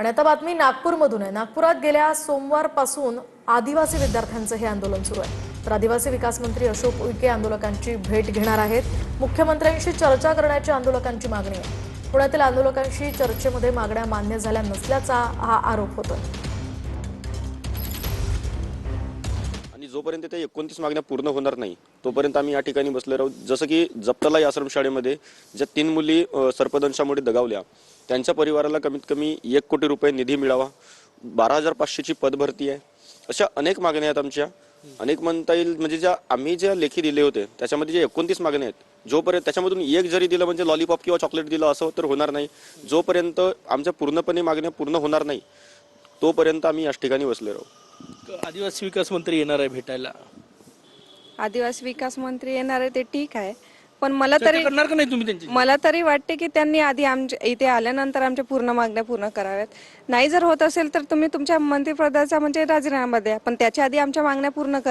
आणि आता बातमी नागपूरमधून आहे। नागपुरात गेल्या सोमवारपासून आदिवासी विद्यार्थ्यांचं हे आंदोलन सुरू आहे। तर आदिवासी विकास मंत्री अशोक उईके आंदोलकांची भेट घेणार आहेत। मुख्यमंत्र्यांशी चर्चा करण्याची आंदोलकांची मागणी आहे। पुण्यातील आंदोलकांशी चर्चेमध्ये मागण्या मान्य झाल्या नसल्याचा हा आरोप होतोय। आणि जोपर्यंत ते 29 मागण्या पूर्ण होणार नाही तोपर्यंत आम्ही या ठिकाणी बसले राहू। जसं की जप्तलाई आश्रमशाळेमध्ये ज्या 3 मुली सर्पदंशामुळे दगावल्या त्यांच्या परिवाराला कमीत कमी 1 कोटी रुपये निधी मिळावा, 12,500 ची पदभरती आहे, अशा अनेक मागण्या आहेत आमच्या। अनेक म्हणता येईल म्हणजे ज्या लेखी दिले होते त्याच्यामध्ये जे 29 मागण्या आहेत, जोपर्यंत त्याच्यामधून एक जरी दिलं म्हणजे लॉलीपॉप किंवा चॉकलेट दिलं असं तर होणार नाही। जोपर्यंत आमच्या पूर्णपणे मागण्या पूर्ण होणार नाही तोपर्यंत आम्ही याच ठिकाणी बसले राहू। आदिवासी विकास मंत्री येणार आहे भेटायला, आदिवासी विकास मंत्री येणार आहे ते ठीक आहे, पण मला चर्चा करणार का नाही तुम्ही त्यांची? तरी वाटते की त्यांनी आधी आमच्या इथे आल्यानंतर आमच्या पूर्ण मागण्या पूर्ण कराव्यात। नाही जर होत असेल तर तुम्ही तुमच्या मंत्रिपदाचा म्हणजे राजीनामा द्या, पण त्याच्या आधी आमच्या मागण्या पूर्ण करा।